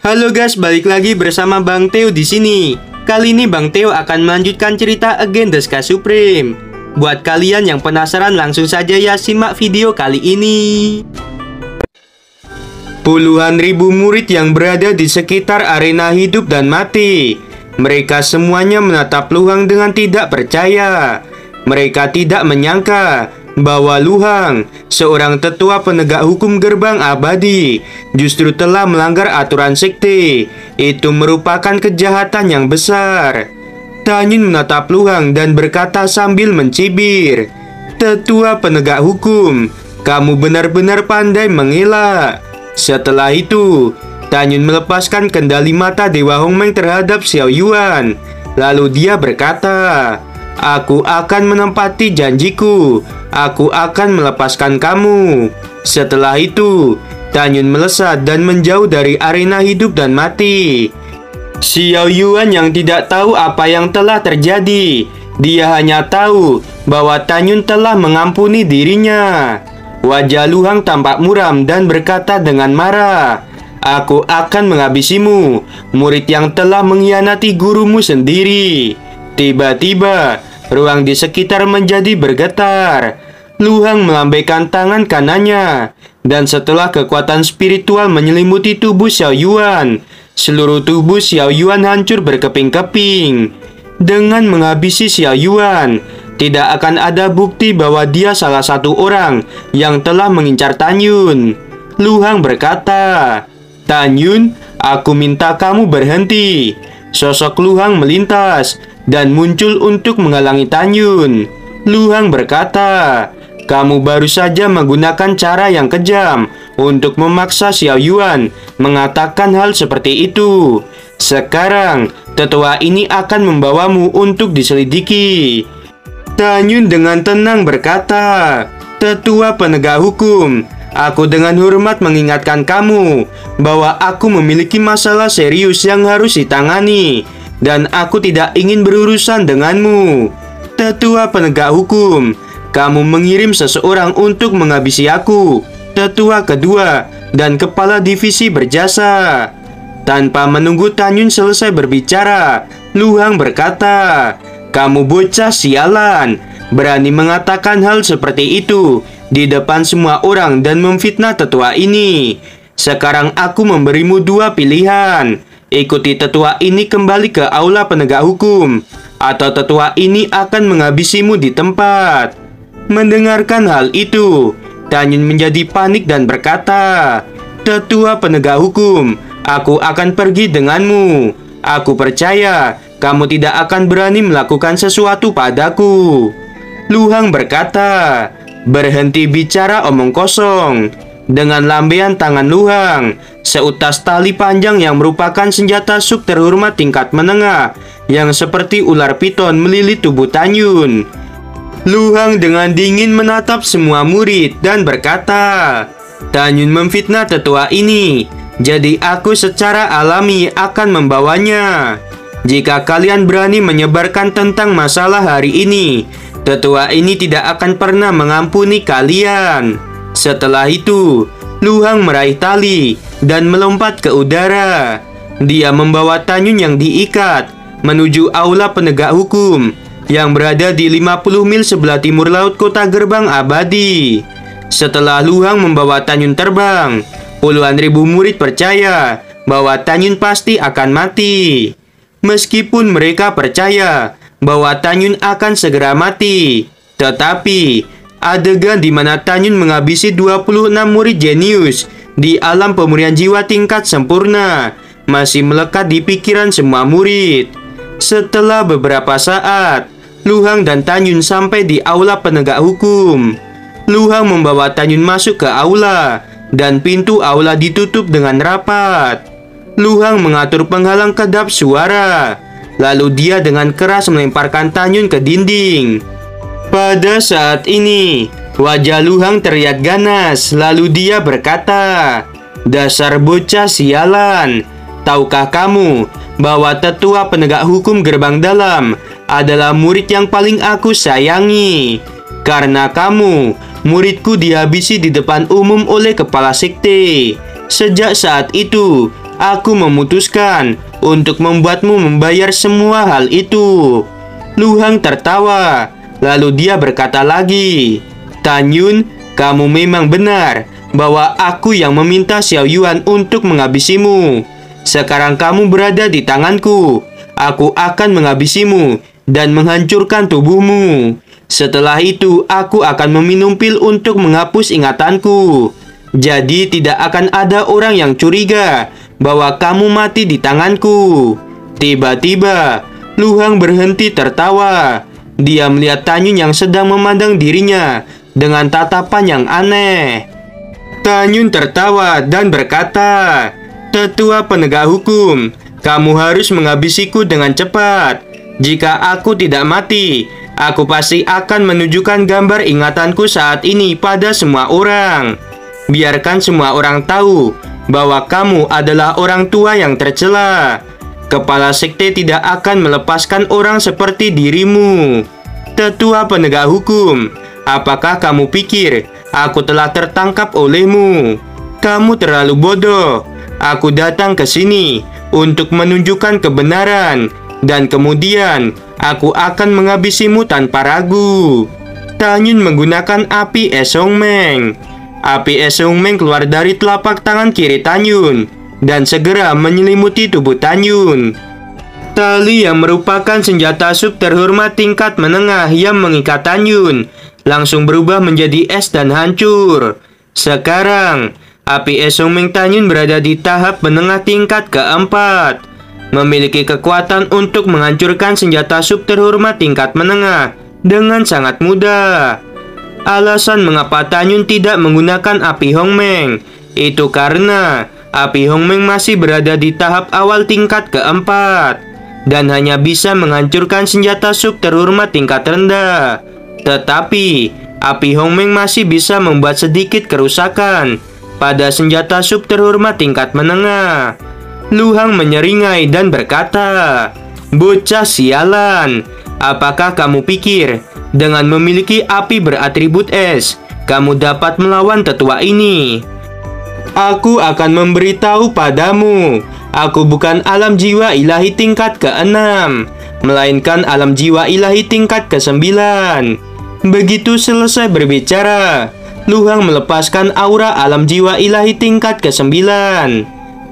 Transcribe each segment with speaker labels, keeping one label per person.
Speaker 1: Halo guys, balik lagi bersama Bang Theo di sini. Kali ini Bang Theo akan melanjutkan cerita Again the Sky Supreme. Buat kalian yang penasaran, langsung saja ya simak video kali ini. Puluhan ribu murid yang berada di sekitar arena hidup dan mati. Mereka semuanya menatap Luhang dengan tidak percaya. Mereka tidak menyangka bahwa Luhang, seorang tetua penegak hukum gerbang abadi, justru telah melanggar aturan sekte. Itu merupakan kejahatan yang besar. Tanyun menatap Luhang dan berkata sambil mencibir, "Tetua penegak hukum, kamu benar-benar pandai mengelak." Setelah itu, Tanyun melepaskan kendali mata Dewa Hongmeng terhadap Xiao Yuan. Lalu dia berkata, "Aku akan menempati janjiku. Aku akan melepaskan kamu." Setelah itu, Tanyun melesat dan menjauh dari arena hidup dan mati. Xiao Yuan yang tidak tahu apa yang telah terjadi. Dia hanya tahu bahwa Tanyun telah mengampuni dirinya. Wajah Luhang tampak muram dan berkata dengan marah, "Aku akan menghabisimu, murid yang telah mengkhianati gurumu sendiri." Tiba-tiba, ruang di sekitar menjadi bergetar. Luhang melambaikan tangan kanannya, dan setelah kekuatan spiritual menyelimuti tubuh Xiao Yuan, seluruh tubuh Xiao Yuan hancur berkeping-keping. Dengan menghabisi Xiao Yuan, tidak akan ada bukti bahwa dia salah satu orang yang telah mengincar Tanyun. Luhang berkata, "Tanyun, aku minta kamu berhenti." Sosok Luhang melintas dan muncul untuk menghalangi Tanyun. Luhang berkata, "Kamu baru saja menggunakan cara yang kejam untuk memaksa Xiao Yuan mengatakan hal seperti itu. Sekarang, tetua ini akan membawamu untuk diselidiki." Tanyun dengan tenang berkata, "Tetua penegak hukum, aku dengan hormat mengingatkan kamu bahwa aku memiliki masalah serius yang harus ditangani, dan aku tidak ingin berurusan denganmu. Tetua penegak hukum, kamu mengirim seseorang untuk menghabisi aku, tetua kedua, dan kepala divisi berjasa." Tanpa menunggu Tanyun selesai berbicara, Luhang berkata, "Kamu bocah sialan, berani mengatakan hal seperti itu di depan semua orang dan memfitnah tetua ini. Sekarang aku memberimu dua pilihan. Ikuti tetua ini kembali ke aula penegak hukum, atau tetua ini akan menghabisimu di tempat." Mendengarkan hal itu, Tanyun menjadi panik dan berkata, "Tetua penegak hukum, aku akan pergi denganmu. Aku percaya kamu tidak akan berani melakukan sesuatu padaku." Luhang berkata, "Berhenti bicara omong kosong." Dengan lambaian tangan Luhang, seutas tali panjang yang merupakan senjata suk terhormat tingkat menengah yang seperti ular piton melilit tubuh Tanyun. Luhang dengan dingin menatap semua murid dan berkata, "Tanyun memfitnah tetua ini, jadi aku secara alami akan membawanya. Jika kalian berani menyebarkan tentang masalah hari ini, tetua ini tidak akan pernah mengampuni kalian." Setelah itu, Luhang meraih tali dan melompat ke udara. Dia membawa Tanyun yang diikat menuju aula penegak hukum yang berada di 50 mil sebelah timur laut kota gerbang abadi. Setelah Luhang membawa Tanyun terbang, puluhan ribu murid percaya bahwa Tanyun pasti akan mati. Meskipun mereka percaya bahwa Tanyun akan segera mati, tetapi adegan di mana Tanyun menghabisi 26 murid jenius di alam pemurnian jiwa tingkat sempurna masih melekat di pikiran semua murid. Setelah beberapa saat, Luhang dan Tanyun sampai di aula penegak hukum. Luhang membawa Tanyun masuk ke aula, dan pintu aula ditutup dengan rapat. Luhang mengatur penghalang kedap suara, lalu dia dengan keras melemparkan Tanyun ke dinding. Pada saat ini, wajah Luhang terlihat ganas, lalu dia berkata, "Dasar bocah sialan, tahukah kamu bahwa tetua penegak hukum gerbang dalam adalah murid yang paling aku sayangi? Karena kamu, muridku dihabisi di depan umum oleh kepala sekte. Sejak saat itu, aku memutuskan untuk membuatmu membayar semua hal itu." Luhang tertawa, lalu dia berkata lagi, "Tan Yun, kamu memang benar bahwa aku yang meminta Xiao Yuan untuk menghabisimu. Sekarang kamu berada di tanganku. Aku akan menghabisimu dan menghancurkan tubuhmu. Setelah itu, aku akan meminum pil untuk menghapus ingatanku. Jadi tidak akan ada orang yang curiga bahwa kamu mati di tanganku." Tiba-tiba, Luhang berhenti tertawa. Dia melihat Tan Yun yang sedang memandang dirinya dengan tatapan yang aneh. Tan Yun tertawa dan berkata, "Tetua penegak hukum, kamu harus menghabisiku dengan cepat. Jika aku tidak mati, aku pasti akan menunjukkan gambar ingatanku saat ini pada semua orang. Biarkan semua orang tahu bahwa kamu adalah orang tua yang tercela. Kepala sekte tidak akan melepaskan orang seperti dirimu. Tetua penegak hukum, apakah kamu pikir aku telah tertangkap olehmu? Kamu terlalu bodoh. Aku datang ke sini untuk menunjukkan kebenaran, dan kemudian aku akan menghabisimu tanpa ragu." Tan Yun menggunakan api es Hong Meng. Api es Hong Meng keluar dari telapak tangan kiri Tan Yun dan segera menyelimuti tubuh Tan Yun. Tali yang merupakan senjata sub terhormat tingkat menengah yang mengikat Tan Yun langsung berubah menjadi es dan hancur. Sekarang, api es Hong Meng Tan Yun berada di tahap menengah tingkat keempat, memiliki kekuatan untuk menghancurkan senjata sub terhormat tingkat menengah dengan sangat mudah. Alasan mengapa Tan Yun tidak menggunakan api Hong Meng itu karena api Hong Meng masih berada di tahap awal tingkat keempat dan hanya bisa menghancurkan senjata sub terhormat tingkat rendah. Tetapi api Hong Meng masih bisa membuat sedikit kerusakan pada senjata sub terhormat tingkat menengah. Luhang menyeringai dan berkata, "Bocah sialan, apakah kamu pikir dengan memiliki api beratribut es, kamu dapat melawan tetua ini? Aku akan memberitahu padamu, aku bukan alam jiwa ilahi tingkat ke-6, melainkan alam jiwa ilahi tingkat ke-9. Begitu selesai berbicara, Luhang melepaskan aura alam jiwa ilahi tingkat ke-9.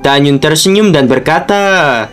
Speaker 1: Tan Yun tersenyum dan berkata,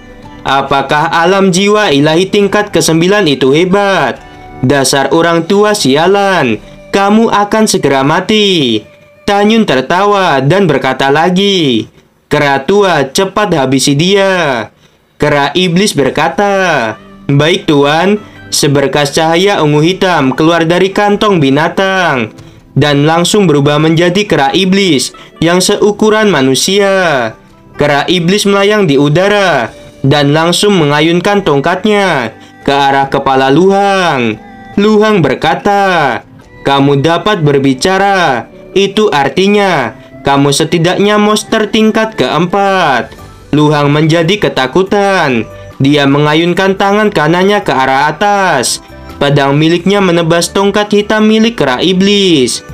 Speaker 1: "Apakah alam jiwa ilahi tingkat ke-9 itu hebat? Dasar orang tua sialan, kamu akan segera mati." Tan Yun tertawa dan berkata lagi, "Kera tua, cepat habisi dia." Kera iblis berkata, "Baik tuan." Seberkas cahaya ungu hitam keluar dari kantong binatang dan langsung berubah menjadi kera iblis yang seukuran manusia. Kera iblis melayang di udara dan langsung mengayunkan tongkatnya ke arah kepala Luhang. Luhang berkata, "Kamu dapat berbicara. Itu artinya kamu setidaknya monster tingkat keempat." Luhang menjadi ketakutan. Dia mengayunkan tangan kanannya ke arah atas. Pedang miliknya menebas tongkat hitam milik kera iblis.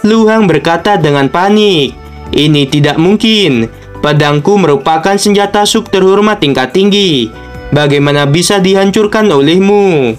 Speaker 1: Luhang berkata dengan panik, "Ini tidak mungkin. Pedangku merupakan senjata sub terhormat tingkat tinggi. Bagaimana bisa dihancurkan olehmu?"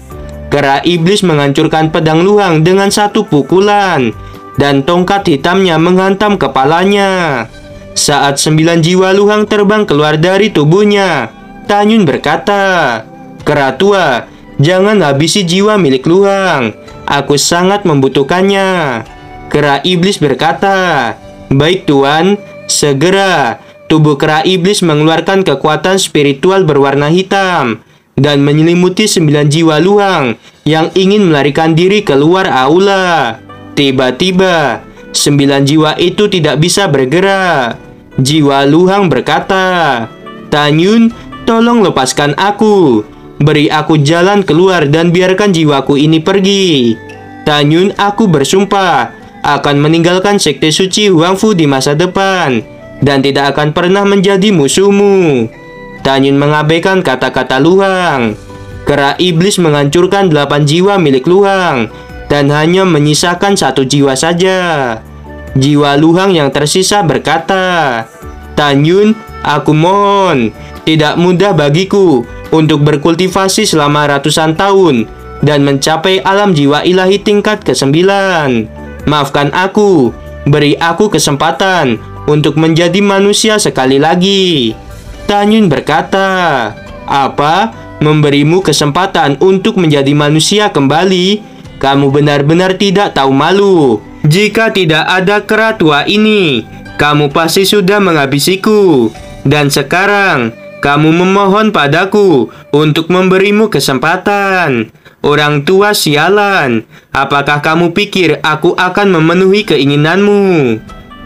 Speaker 1: Kera iblis menghancurkan pedang Luhang dengan satu pukulan, dan tongkat hitamnya menghantam kepalanya. Saat 9 jiwa Luhang terbang keluar dari tubuhnya, Tan Yun berkata, "Kera tua, jangan habisi jiwa milik Luhang. Aku sangat membutuhkannya." Kera iblis berkata, "Baik tuan." Segera, tubuh kera iblis mengeluarkan kekuatan spiritual berwarna hitam dan menyelimuti 9 jiwa Luhang yang ingin melarikan diri keluar aula. Tiba-tiba, 9 jiwa itu tidak bisa bergerak. Jiwa Luhang berkata, "Tan Yun, tolong lepaskan aku. Beri aku jalan keluar dan biarkan jiwaku ini pergi. Tan Yun, aku bersumpah akan meninggalkan sekte suci Huangfu di masa depan dan tidak akan pernah menjadi musuhmu." Tan Yun mengabaikan kata-kata Luhang. Kera iblis menghancurkan 8 jiwa milik Luhang dan hanya menyisakan 1 jiwa saja. Jiwa Luhang yang tersisa berkata, "Tan Yun, Aku mohon, tidak mudah bagiku untuk berkultivasi selama ratusan tahun dan mencapai alam jiwa ilahi tingkat ke-9. Maafkan aku, beri aku kesempatan untuk menjadi manusia sekali lagi. Tanyun berkata, apa? Memberimu kesempatan untuk menjadi manusia kembali? Kamu benar-benar tidak tahu malu. Jika tidak ada kera tua ini, kamu pasti sudah menghabisiku. Dan sekarang, kamu memohon padaku untuk memberimu kesempatan. Orang tua sialan, apakah kamu pikir aku akan memenuhi keinginanmu?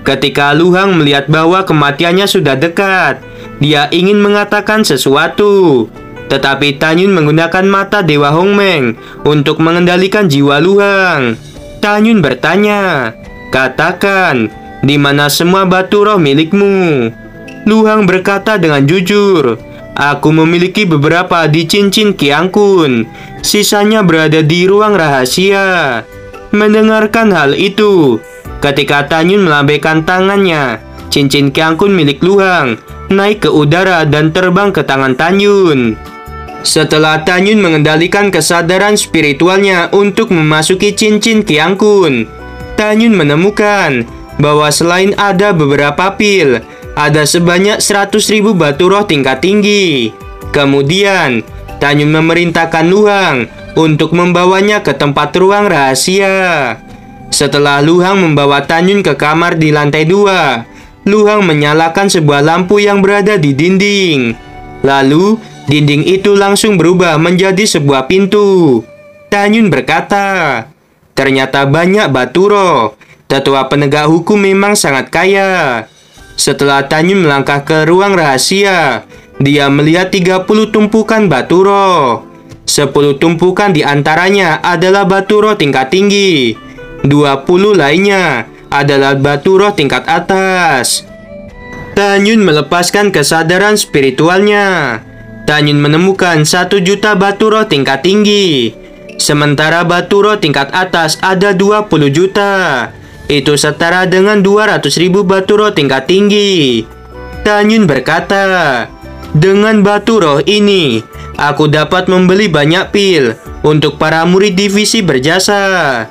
Speaker 1: Ketika Luhang melihat bahwa kematiannya sudah dekat, dia ingin mengatakan sesuatu. Tetapi Tanyun menggunakan mata Dewa Hongmeng untuk mengendalikan jiwa Luhang. Tanyun bertanya, katakan, di mana semua batu roh milikmu? Luhang berkata dengan jujur, aku memiliki beberapa di cincin Kiangkun. Sisanya berada di ruang rahasia. Mendengarkan hal itu, ketika Tanyun melambaikan tangannya, cincin Kiangkun milik Luhang naik ke udara dan terbang ke tangan Tanyun. Setelah Tanyun mengendalikan kesadaran spiritualnya untuk memasuki cincin Kiangkun, Tanyun menemukan bahwa selain ada beberapa pil, ada sebanyak 100.000 batu roh tingkat tinggi. Kemudian, Tanyun memerintahkan Luhang untuk membawanya ke tempat ruang rahasia. Setelah Luhang membawa Tanyun ke kamar di lantai 2, Luhang menyalakan sebuah lampu yang berada di dinding. Lalu, dinding itu langsung berubah menjadi sebuah pintu. Tanyun berkata, ternyata banyak batu roh. Tetua penegak hukum memang sangat kaya. Setelah Tanyun melangkah ke ruang rahasia, dia melihat 30 tumpukan batu roh. 10 tumpukan di antaranya adalah batu roh tingkat tinggi. 20 lainnya adalah batu roh tingkat atas. Tanyun melepaskan kesadaran spiritualnya. Tanyun menemukan 1 juta batu roh tingkat tinggi. Sementara batu roh tingkat atas ada 20 juta. Itu setara dengan 200.000 batu roh tingkat tinggi. Tanyun berkata, dengan batu roh ini, aku dapat membeli banyak pil untuk para murid divisi berjasa.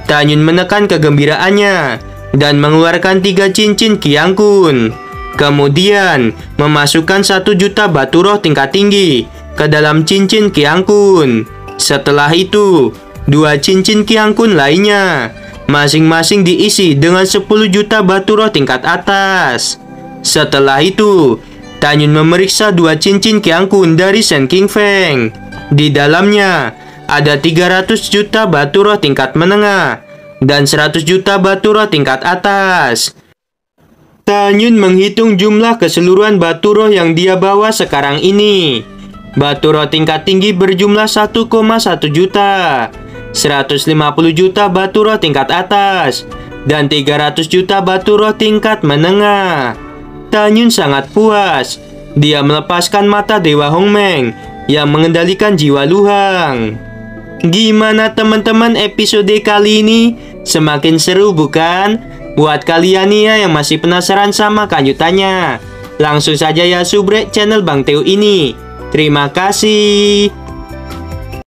Speaker 1: Tanyun menekan kegembiraannya dan mengeluarkan 3 cincin Kiangkun. Kemudian, memasukkan 1 juta batu roh tingkat tinggi ke dalam cincin Kiangkun. Setelah itu, 2 cincin Kiangkun lainnya masing-masing diisi dengan 10 juta batu roh tingkat atas. Setelah itu, Tanyun memeriksa 2 cincin Kiangkun dari Shen King Feng. Di dalamnya ada 300 juta batu roh tingkat menengah dan 100 juta batu roh tingkat atas. Tanyun menghitung jumlah keseluruhan batu roh yang dia bawa sekarang ini. Batu roh tingkat tinggi berjumlah 1,1 juta. 150 juta batu roh tingkat atas dan 300 juta batu roh tingkat menengah. Tanyun sangat puas. Dia melepaskan mata Dewa Hongmeng yang mengendalikan jiwa Luhang. Gimana teman-teman episode kali ini? Semakin seru bukan? Buat kalian nih ya yang masih penasaran sama kelanjutannya, langsung saja ya subrek channel Bang Teo ini. Terima kasih.